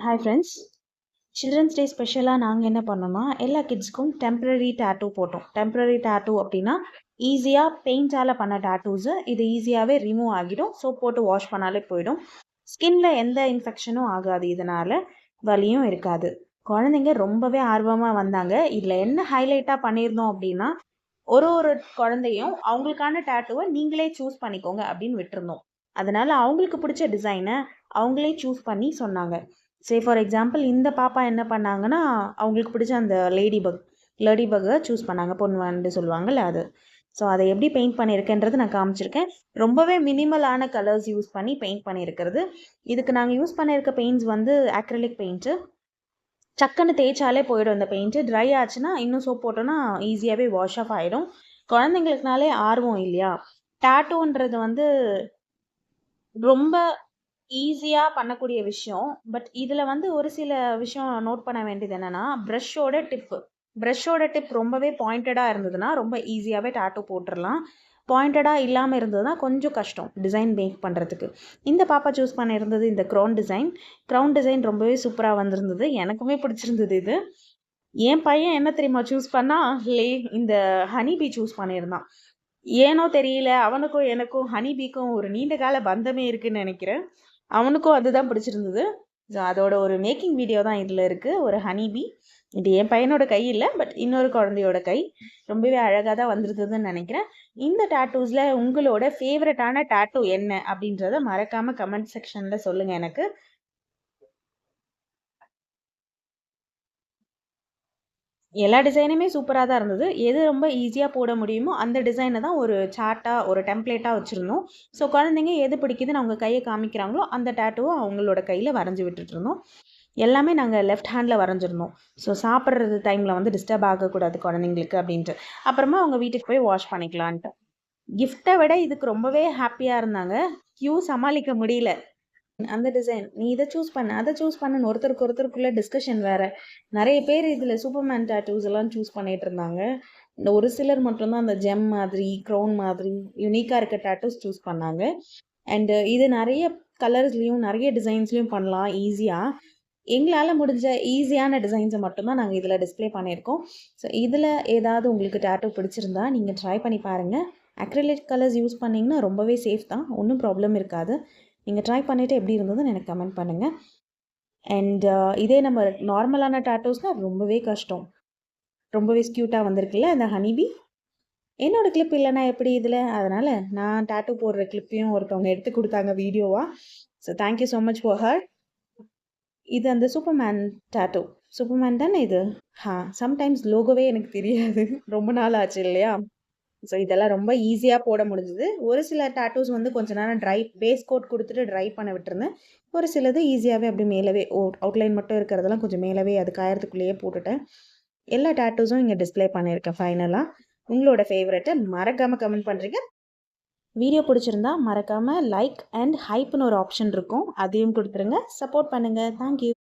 Hi friends. Children's day ஸ்பெஷலாக நாங்கள் என்ன பண்ணோம்னா எல்லா கிட்ஸ்க்கும் டெம்ப்ரரி டேட்டூ போட்டோம். டெம்ப்ரரி டேட்டூ அப்படின்னா ஈஸியாக பெயிண்டால் பண்ண டேட்டூஸு. இது ஈஸியாகவே ரிமூவ் ஆகிடும். சோப் போட்டு வாஷ் பண்ணாலே போயிடும். ஸ்கின்ல எந்த இன்ஃபெக்ஷனும் ஆகாது. இதனால் வலியும் இருக்காது. குழந்தைங்க ரொம்பவே ஆர்வமாக வந்தாங்க. இதில் என்ன ஹைலைட்டாக பண்ணியிருந்தோம் அப்படின்னா ஒரு குழந்தையும் அவங்களுக்கான டேட்டூவை நீங்களே சூஸ் பண்ணிக்கோங்க அப்படின்னு விட்டுருந்தோம். அதனால் அவங்களுக்கு பிடிச்ச டிசைனை அவங்களே சூஸ் பண்ணி சொன்னாங்க. ஃபார் எக்ஸாம்பிள் இந்த பாப்பா என்ன பண்ணாங்கன்னா அவங்களுக்கு பிடிச்ச அந்த லேடி பக்கை சூஸ் பண்ணாங்க. பொண்ணு வந்து சொல்லுவாங்கள்ல அது. ஸோ அதை எப்படி பெயிண்ட் பண்ணியிருக்கேன்றது நான் காமிச்சிருக்கேன். ரொம்பவே மினிமலான கலர்ஸ் யூஸ் பண்ணி பெயிண்ட் பண்ணியிருக்கிறது. இதுக்கு நாங்கள் யூஸ் பண்ணியிருக்க பெயிண்ட்ஸ் வந்து அக்ரிலிக் பெயிண்ட்டு. சக்குன்னு தேய்ச்சாலே போயிடும். இந்த பெயிண்ட்டு ட்ரை ஆச்சுன்னா இன்னும் சோப் போட்டோன்னா ஈஸியாகவே வாஷ் ஆஃப் ஆகிடும். குழந்தைங்களுக்குனாலே ஆர்வம் இல்லையா? டேட்டூன்றது வந்து ரொம்ப ஈஸியாக பண்ணக்கூடிய விஷயம். பட் இதில் வந்து ஒரு சில விஷயம் நோட் பண்ண வேண்டியது என்னென்னா ப்ரஷ்ஷோட டிப் ரொம்பவே பாயிண்டடாக இருந்ததுன்னா ரொம்ப ஈஸியாகவே டேட்டூ போட்டுடலாம். பாயிண்டடாக இல்லாமல் இருந்ததுன்னா கொஞ்சம் கஷ்டம் டிசைன் மேக் பண்ணுறதுக்கு. இந்த பாப்பா சூஸ் பண்ணியிருந்தது இந்த க்ரௌன் டிசைன் ரொம்பவே சூப்பராக வந்திருந்தது. எனக்குமே பிடிச்சிருந்தது இது. என் பையன் என்ன தெரியுமா சூஸ் பண்ணால் இந்த ஹனிபீ சூஸ் பண்ணியிருந்தான். ஏனோ தெரியல, அவனுக்கும் எனக்கும் ஹனிபீக்கும் ஒரு நீண்ட கால பந்தமே இருக்குதுன்னு நினைக்கிறேன். அவனுக்கும் அதுதான் பிடிச்சிருந்தது. ஸோ அதோட ஒரு மேக்கிங் வீடியோ தான் இதில் இருக்குது. ஒரு ஹனிபீ. இது என் பையனோட கை இல்லை, பட் இன்னொரு குழந்தையோட கை. ரொம்பவே அழகாக தான் வந்திருந்ததுன்னு நினைக்கிறேன். இந்த டேட்டூஸில் உங்களோட ஃபேவரட்டான டேட்டூ என்ன அப்படின்றத மறக்காமல் கமெண்ட் செக்ஷனில் சொல்லுங்கள் எனக்கு. எல்லா டிசைனுமே சூப்பராக தான் இருந்தது. எது ரொம்ப ஈஸியாக போட முடியுமோ அந்த டிசைனை தான் ஒரு சார்ட்டாக ஒரு டெம்ப்ளேட்டாக வச்சுருந்தோம். ஸோ குழந்தைங்க எது பிடிக்குதுன்னு அவங்க கையை காமிக்கிறாங்களோ அந்த டேட்டூவை அவங்களோட கையில் வரைஞ்சி விட்டுட்ருந்தோம். எல்லாமே நாங்கள் லெஃப்ட் ஹேண்டில் வரைஞ்சிருந்தோம். ஸோ சாப்பிட்றது டைமில் வந்து டிஸ்டர்ப் ஆகக்கூடாது குழந்தைங்களுக்கு அப்படின்ட்டு. அப்புறமா அவங்க வீட்டுக்கு போய் வாஷ் பண்ணிக்கலான்ட்டு. கிஃப்ட்டை விட இதுக்கு ரொம்பவே ஹாப்பியாக இருந்தாங்க. க்யூ சமாளிக்க முடியல. அந்த டிசைன் நீ இதை சூஸ் பண்ண, அதை சூஸ் பண்ணுன்னு ஒருத்தருக்குள்ளே டிஸ்கஷன் வேறு. நிறைய பேர் இதில் சூப்பர்மேன் டேட்டூஸ் எல்லாம் சூஸ் பண்ணிகிட்டு இருந்தாங்க. இந்த ஒரு சிலர் மட்டும்தான் அந்த ஜெம் மாதிரி, க்ரௌன் மாதிரி யூனிக்காக இருக்க டேட்டூஸ் சூஸ் பண்ணாங்க. அண்டு இது நிறைய கலர்ஸ்லேயும் நிறைய டிசைன்ஸ்லேயும் பண்ணலாம் ஈஸியாக. எங்களால் முடிஞ்ச ஈஸியான டிசைன்ஸை மட்டும்தான் நாங்கள் இதில் டிஸ்பிளே பண்ணியிருக்கோம். ஸோ இதில் ஏதாவது உங்களுக்கு டேட்டூ பிடிச்சிருந்தா நீங்கள் ட்ரை பண்ணி பாருங்கள். அக்ரிலிக் கலர்ஸ் யூஸ் பண்ணிங்கன்னா ரொம்பவே சேஃப் தான், ஒன்றும் ப்ராப்ளம் இருக்காது. நீங்கள் ட்ரை பண்ணிவிட்டு எப்படி இருந்ததுன்னு எனக்கு கமெண்ட் பண்ணுங்கள். அண்ட் இதே நம்ம நார்மலான டேட்டூஸ்னால் ரொம்பவே கஷ்டம். ரொம்பவே க்யூட்டாக வந்திருக்குல்ல அந்த ஹனிபீ. என்னோடய கிளிப் இல்லைனா எப்படி இதில்? அதனால் நான் டேட்டூ போடுற கிளிப்பையும் ஒருத்தவங்க எடுத்து கொடுத்தாங்க வீடியோவாக. So thank you so much for her. இது அந்த சூப்பர்மேன் டேட்டூ. சூப்பர்மேன் தானே இது? சம்டைம்ஸ் லோகோவே எனக்கு தெரியாது. ரொம்ப நாள் ஆச்சு இல்லையா? ஸோ இதெல்லாம் ரொம்ப ஈஸியாக போட முடிஞ்சுது. ஒரு சில டேட்டூஸ் வந்து கொஞ்ச நேரம் பேஸ் கோட் கொடுத்துட்டு ட்ரை பண்ண விட்டுருந்தேன். ஒரு சிலது ஈஸியாகவே அப்படி மேலவே அவுட்லைன் மட்டும் இருக்கிறதெல்லாம் கொஞ்சம் மேலவே அது காயறதுக்குள்ளேயே போட்டுட்டேன். எல்லா டேட்டூஸும் இங்கே டிஸ்பிளே பண்ணியிருக்கேன் ஃபைனலாக. உங்களோட ஃபேவரெட்டை மறக்காமல் கமெண்ட் பண்ணுறீங்க. வீடியோ பிடிச்சிருந்தா மறக்காமல் லைக் அண்ட் ஹைப்னு ஒரு ஆப்ஷன் இருக்கும், அதையும் கொடுத்துருங்க. சப்போர்ட் பண்ணுங்கள். தேங்க்யூ.